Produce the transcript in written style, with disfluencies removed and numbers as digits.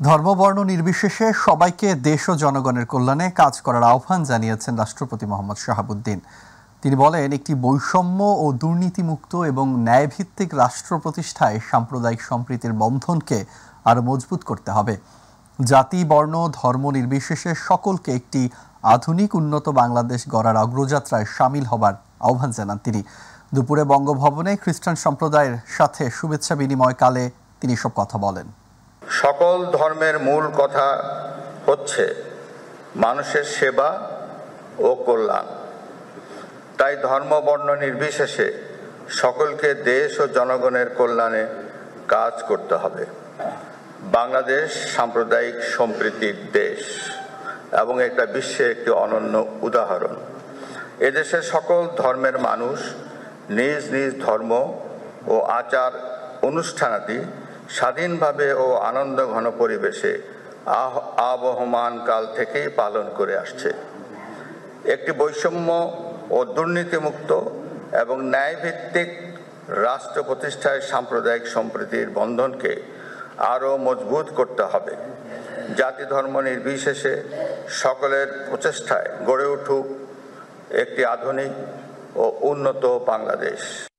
ধর্মবর্ণ নির্বিশেষে সবাইকে দেশ ও জনগণের কল্যাণে কাজ করার আহ্বান জানিয়েছেন রাষ্ট্রপতি মোহাম্মদ শাহাবুদ্দিন। তিনি বলেন, একটি বৈষম্য ও দুর্নীতিমুক্ত এবং ন্যায়ভিত্তিক রাষ্ট্র প্রতিষ্ঠায় সাম্প্রদায়িক সম্প্রীতির বন্ধনকে আরও মজবুত করতে হবে। জাতি, বর্ণ, ধর্ম নির্বিশেষে সকলকে একটি আধুনিক উন্নত বাংলাদেশ গড়ার অগ্রযাত্রায় সামিল হবার আহ্বান জানান তিনি। দুপুরে বঙ্গভবনে খ্রিস্টান সম্প্রদায়ের সাথে শুভেচ্ছা বিনিময়কালে তিনি সব কথা বলেন। সকল ধর্মের মূল কথা হচ্ছে মানুষের সেবা ও কল্যাণ। তাই ধর্ম বর্ণ নির্বিশেষে সকলকে দেশ ও জনগণের কল্যাণে কাজ করতে হবে। বাংলাদেশ সাম্প্রদায়িক সম্প্রীতির দেশ এবং এটা বিশ্বের একটি অনন্য উদাহরণ। এদেশের সকল ধর্মের মানুষ নিজ নিজ ধর্ম ও আচার অনুষ্ঠানাদি স্বাধীনভাবে ও আনন্দ ঘন পরিবেশে আবহমান কাল থেকেই পালন করে আসছে। একটি বৈষম্য ও দুর্নীতিমুক্ত এবং ন্যায়ভিত্তিক রাষ্ট্র প্রতিষ্ঠায় সাম্প্রদায়িক সম্প্রীতির বন্ধনকে আরও মজবুত করতে হবে। জাতি ধর্ম নির্বিশেষে সকলের প্রচেষ্টায় গড়ে উঠুক একটি আধুনিক ও উন্নত বাংলাদেশ।